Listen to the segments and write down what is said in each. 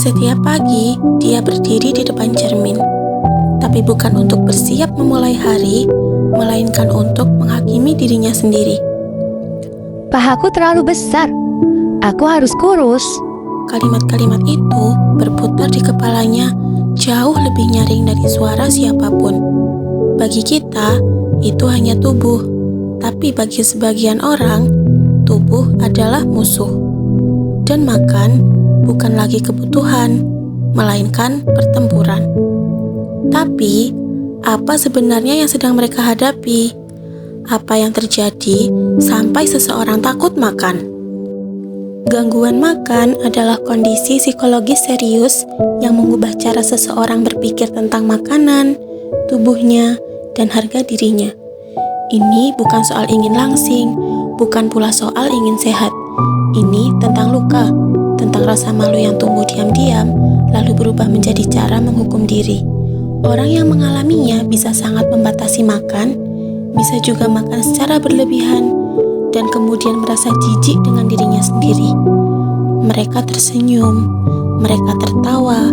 Setiap pagi, dia berdiri di depan cermin. Tapi bukan untuk bersiap memulai hari, melainkan untuk menghakimi dirinya sendiri. Pahaku terlalu besar. Aku harus kurus. Kalimat-kalimat itu berputar di kepalanya jauh lebih nyaring dari suara siapapun. Bagi kita, itu hanya tubuh. Tapi bagi sebagian orang, tubuh adalah musuh. Dan makan bukan lagi kebutuhan, melainkan pertempuran. Tapi, apa sebenarnya yang sedang mereka hadapi? Apa yang terjadi sampai seseorang takut makan? Gangguan makan adalah kondisi psikologis serius yang mengubah cara seseorang berpikir tentang makanan, tubuhnya, dan harga dirinya. Ini bukan soal ingin langsing, bukan pula soal ingin sehat. Ini tentang luka, tentang rasa malu yang tumbuh diam-diam, lalu berubah menjadi cara menghukum diri. Orang yang mengalaminya bisa sangat membatasi makan, bisa juga makan secara berlebihan, dan kemudian merasa jijik dengan dirinya sendiri. Mereka tersenyum, mereka tertawa,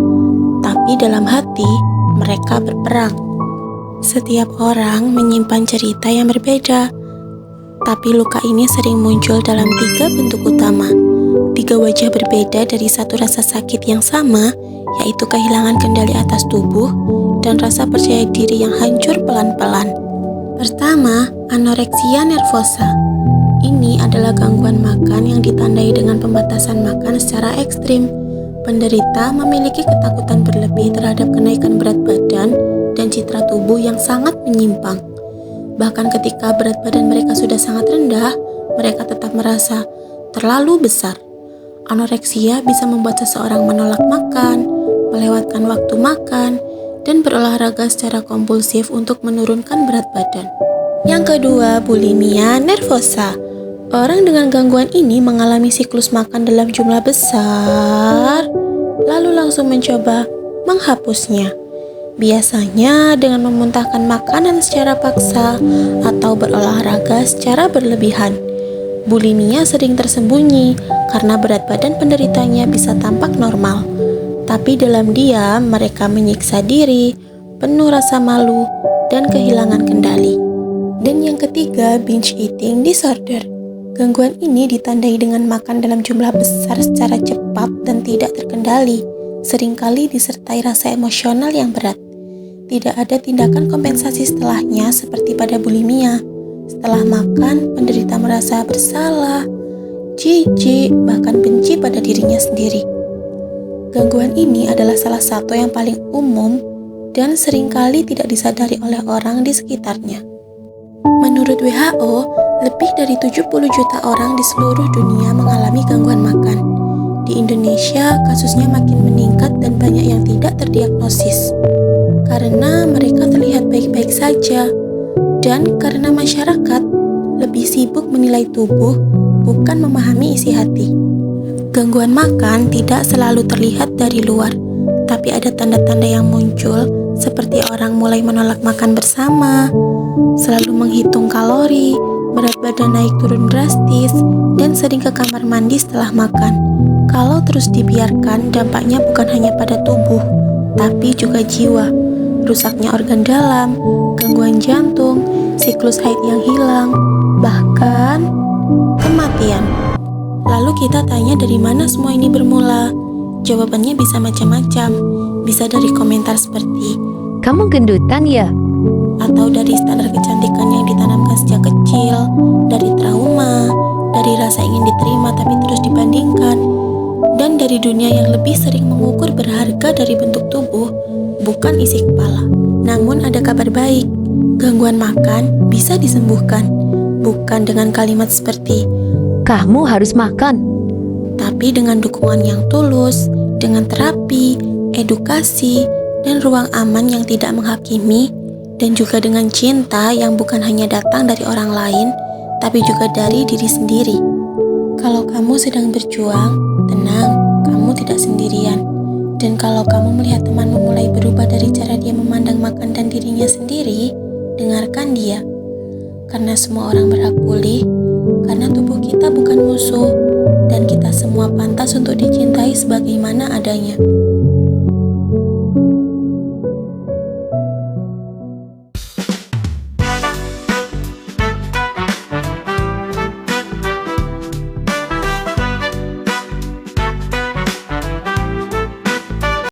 tapi dalam hati mereka berperang. Setiap orang menyimpan cerita yang berbeda, tapi luka ini sering muncul dalam 3 bentuk utama. 3 wajah berbeda dari satu rasa sakit yang sama, yaitu kehilangan kendali atas tubuh dan rasa percaya diri yang hancur pelan-pelan. Pertama, anoreksia nervosa. Ini adalah gangguan makan yang ditandai dengan pembatasan makan secara ekstrim. Penderita memiliki ketakutan berlebih terhadap kenaikan berat badan dan citra tubuh yang sangat menyimpang. Bahkan ketika berat badan mereka sudah sangat rendah, mereka tetap merasa terlalu besar. Anoreksia bisa membuat seseorang menolak makan, melewatkan waktu makan, dan berolahraga secara kompulsif untuk menurunkan berat badan. Yang kedua, bulimia nervosa. Orang dengan gangguan ini mengalami siklus makan dalam jumlah besar, lalu langsung mencoba menghapusnya. Biasanya dengan memuntahkan makanan secara paksa atau berolahraga secara berlebihan. Bulimia sering tersembunyi karena berat badan penderitanya bisa tampak normal. Tapi dalam diam mereka menyiksa diri, penuh rasa malu, dan kehilangan kendali. Dan yang ketiga, binge eating disorder. Gangguan ini ditandai dengan makan dalam jumlah besar secara cepat dan tidak terkendali, seringkali disertai rasa emosional yang berat. Tidak ada tindakan kompensasi setelahnya seperti pada bulimia. Setelah makan, penderita merasa bersalah, jijik, bahkan benci pada dirinya sendiri. Gangguan ini adalah salah satu yang paling umum dan seringkali tidak disadari oleh orang di sekitarnya. Menurut WHO, lebih dari 70 juta orang di seluruh dunia mengalami gangguan makan. Di Indonesia, kasusnya makin meningkat dan banyak yang tidak terdiagnosis. Karena mereka terlihat baik-baik saja, dan karena masyarakat lebih sibuk menilai tubuh, bukan memahami isi hati. Gangguan makan tidak selalu terlihat dari luar, tapi ada tanda-tanda yang muncul, seperti orang mulai menolak makan bersama, selalu menghitung kalori, berat badan naik turun drastis, dan sering ke kamar mandi setelah makan. Kalau terus dibiarkan, dampaknya bukan hanya pada tubuh, tapi juga jiwa. Rusaknya organ dalam, gangguan jantung, siklus haid yang hilang, bahkan kematian. Lalu kita tanya dari mana semua ini bermula? Jawabannya bisa macam-macam. Bisa dari komentar seperti, "Kamu gendutan ya?" Atau dari standar kecantikan yang ditanamkan sejak kecil, dari trauma, dari rasa ingin diterima tapi terus dibandingkan, dan dari dunia yang lebih sering mengukur berharga dari bentuk tubuh, bukan isi kepala. Namun ada kabar baik, gangguan makan bisa disembuhkan, bukan dengan kalimat seperti, "Kamu harus makan," tapi dengan dukungan yang tulus, dengan terapi, edukasi, dan ruang aman yang tidak menghakimi, dan juga dengan cinta yang bukan hanya datang dari orang lain, tapi juga dari diri sendiri. Kalau kamu sedang berjuang, tenang, kamu tidak sendirian. Dan kalau kamu melihat temanmu mulai berubah dari cara dia memandang makan dan dirinya sendiri, dengarkan dia. Karena semua orang berhak pulih, karena tubuh kita bukan musuh dan kita semua pantas untuk dicintai sebagaimana adanya.